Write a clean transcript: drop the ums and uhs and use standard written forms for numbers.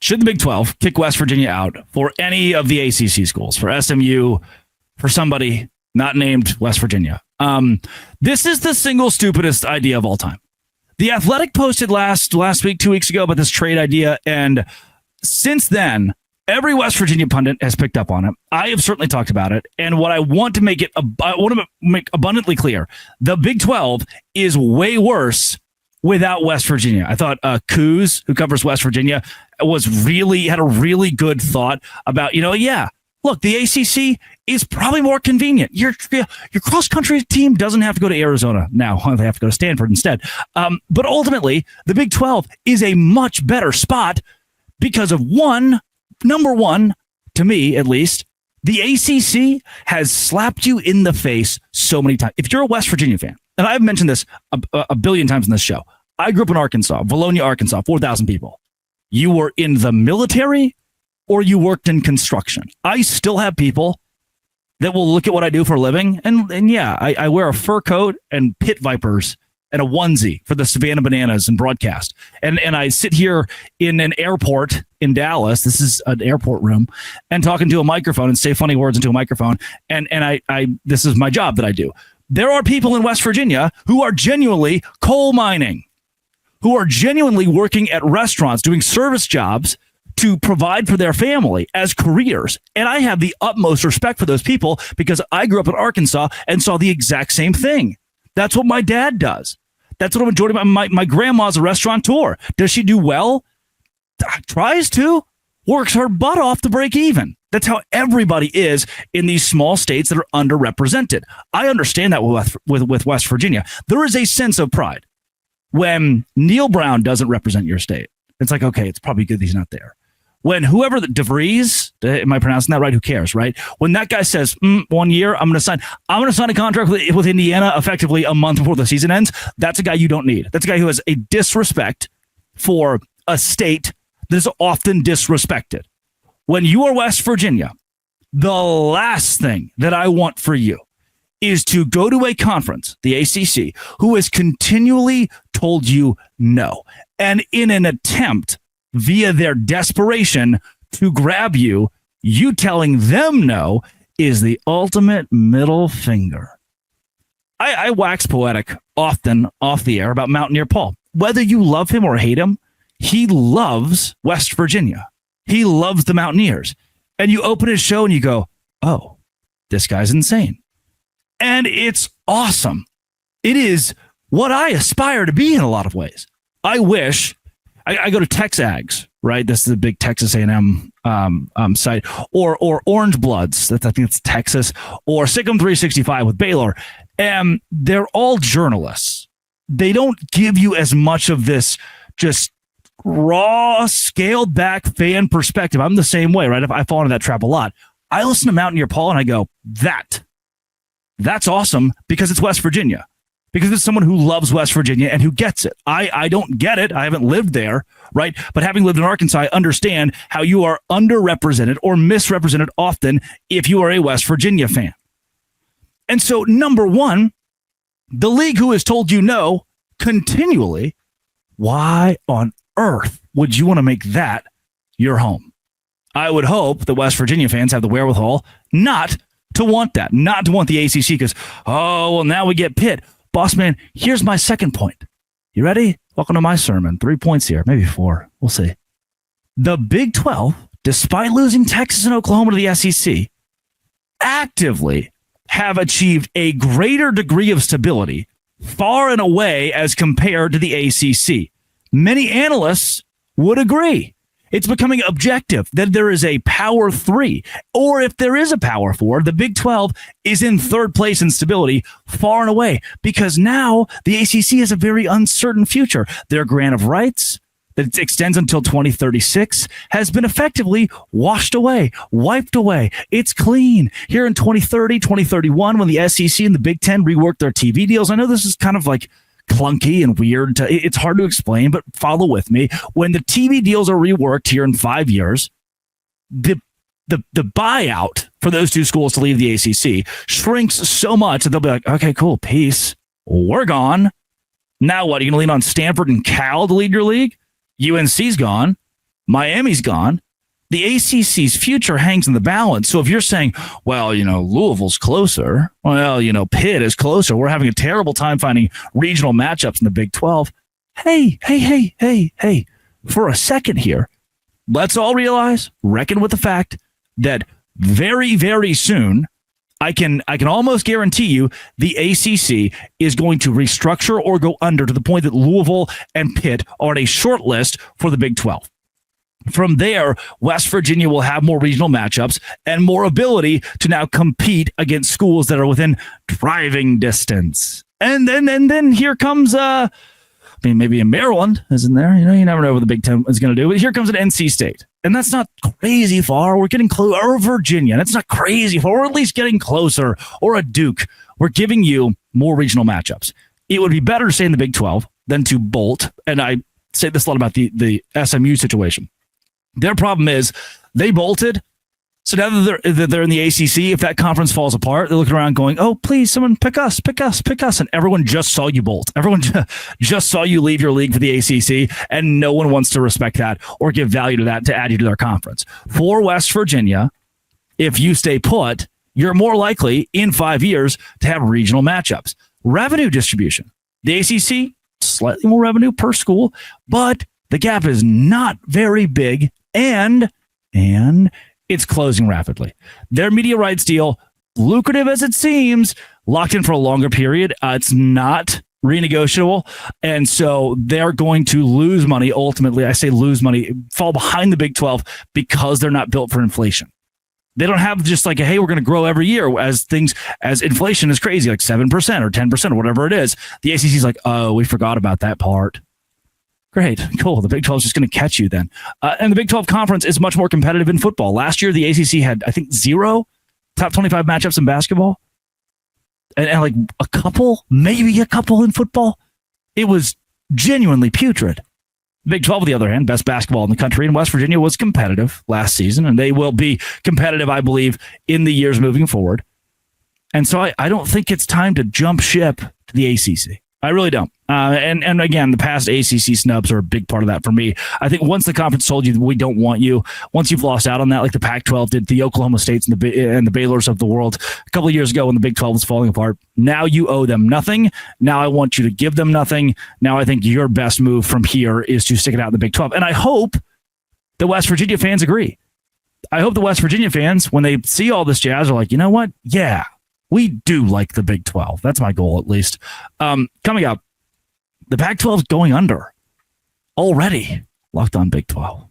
Should the Big 12 kick West Virginia out for any of the ACC schools, for SMU, for somebody not named West Virginia? This is the single stupidest idea of all time. The Athletic posted last week, 2 weeks ago, about this trade idea, and since then, every West Virginia pundit has picked up on it. I have certainly talked about it, and what I want to make abundantly clear: the Big 12 is way worse without West Virginia. I thought Coos, who covers West Virginia, had a really good thought about, look, the ACC is probably more convenient. Your cross-country team doesn't have to go to Arizona now. They have to go to Stanford instead. But ultimately, the Big 12 is a much better spot because of number one, to me at least, the ACC has slapped you in the face so many times. If you're a West Virginia fan, and I've mentioned this a billion times in this show, I grew up in Arkansas, Valonia, Arkansas, 4,000 people. You were in the military or you worked in construction. I still have people that will look at what I do for a living. And yeah, I wear a fur coat and pit vipers and a onesie for the Savannah Bananas and broadcast. And I sit here in an airport in Dallas. This is an airport room, and talking to a microphone and say funny words into a microphone. And I this is my job that I do. There are people in West Virginia who are genuinely coal mining, who are genuinely working at restaurants, doing service jobs to provide for their family as careers. And I have the utmost respect for those people because I grew up in Arkansas and saw the exact same thing. That's what my dad does. That's what a majority of my grandma's a restaurateur. Does she do well? Tries to. Works her butt off to break even. That's how everybody is in these small states that are underrepresented. I understand that with West Virginia. There is a sense of pride when Neil Brown doesn't represent your state. It's like, okay, it's probably good that he's not there. When whoever DeVries, am I pronouncing that right? Who cares, right? When that guy says, 1 year, I'm going to sign a contract with Indiana effectively a month before the season ends. That's a guy you don't need. That's a guy who has a disrespect for a state that is often disrespected. When you are West Virginia, the last thing that I want for you is to go to a conference, the ACC, who has continually told you no. And in an attempt via their desperation to grab you, you telling them no is the ultimate middle finger. I wax poetic often off the air about Mountaineer Paul. Whether you love him or hate him, he loves West Virginia. He loves the Mountaineers. And you open his show and you go, oh, this guy's insane. And it's awesome. It is what I aspire to be in a lot of ways. I wish I go to TexAgs, right? This is the big Texas A&M site, or Orange Bloods. I think it's Texas, or Sikkim 365 with Baylor. And they're all journalists. They don't give you as much of this just raw, scaled back fan perspective. I'm the same way, right? I fall into that trap a lot. I listen to Mountaineer Paul and I go, that's awesome because it's West Virginia. Because it's someone who loves West Virginia and who gets it. I don't get it. I haven't lived there, right? But having lived in Arkansas, I understand how you are underrepresented or misrepresented often if you are a West Virginia fan. And so, number one, the league who has told you no continually, why on earth would you want to make that your home? I would hope the West Virginia fans have the wherewithal not to want that, not to want the ACC because, oh, well, now we get Pitt. Boss man, here's my second point. You ready? Welcome to my sermon. 3 points here, maybe 4. We'll see. The Big 12, despite losing Texas and Oklahoma to the SEC, actively have achieved a greater degree of stability far and away as compared to the ACC. Many analysts would agree. It's becoming objective that there is a power 3, or if there is a power 4, the Big 12 is in third place in stability far and away because now the ACC has a very uncertain future. Their grant of rights that extends until 2036 has been effectively washed away, wiped away. It's clean. Here in 2030, 2031, when the SEC and the Big 10 rework their TV deals, I know this is kind of like clunky and weird. It's hard to explain, but follow with me. When the TV deals are reworked here in 5 years, the buyout for those two schools to leave the ACC shrinks so much that they'll be like, okay, cool, peace. We're gone. Now what? Are you going to lean on Stanford and Cal to lead your league? UNC's gone. Miami's gone. The ACC's future hangs in the balance. So if you're saying, well, Louisville's closer, well, Pitt is closer, we're having a terrible time finding regional matchups in the Big 12. Hey, for a second here, let's all reckon with the fact that very, very soon, I can almost guarantee you the ACC is going to restructure or go under to the point that Louisville and Pitt are on a short list for the Big 12. From there, West Virginia will have more regional matchups and more ability to now compete against schools that are within driving distance. And then here comes, maybe in Maryland is in there. You never know what the Big Ten is going to do. But here comes an NC State. And that's not crazy far. We're getting close. Or Virginia. That's not crazy far. We're at least getting closer. Or a Duke. We're giving you more regional matchups. It would be better to stay in the Big 12 than to bolt. And I say this a lot about the SMU situation. Their problem is they bolted. So now that they're in the ACC, if that conference falls apart, they're looking around going, oh, please, someone pick us. And everyone just saw you bolt. Everyone just saw you leave your league for the ACC, and no one wants to respect that or give value to that to add you to their conference. For West Virginia, if you stay put, you're more likely in 5 years to have regional matchups. Revenue distribution. The ACC, slightly more revenue per school, but the gap is not very big, and it's closing rapidly. Their media rights deal, lucrative as it seems, locked in for a longer period. It's not renegotiable. And so they're going to lose money. Ultimately, I say lose money, fall behind the Big 12 because they're not built for inflation. They don't have just like, hey, we're going to grow every year as inflation is crazy, like 7% or 10% or whatever it is. The ACC is like, oh, we forgot about that part. Great, cool. The Big 12 is just going to catch you then. And the Big 12 conference is much more competitive in football. Last year, the ACC had, I think, 0 top 25 matchups in basketball. And like maybe a couple in football. It was genuinely putrid. The Big 12, on the other hand, best basketball in the country, and West Virginia was competitive last season, and they will be competitive, I believe, in the years moving forward. And so I don't think it's time to jump ship to the ACC. I really don't. And again, the past ACC snubs are a big part of that for me. I think once the conference told you we don't want you, once you've lost out on that, like the Pac-12 did, the Oklahoma States and the Baylors of the world a couple of years ago when the Big 12 was falling apart, now you owe them nothing. Now I want you to give them nothing. Now I think your best move from here is to stick it out in the Big 12. And I hope the West Virginia fans agree. I hope the West Virginia fans, when they see all this jazz, are like, you know what? Yeah, we do like the Big 12. That's my goal, at least. Coming up, the Pac-12 is going under already. Locked on Big 12.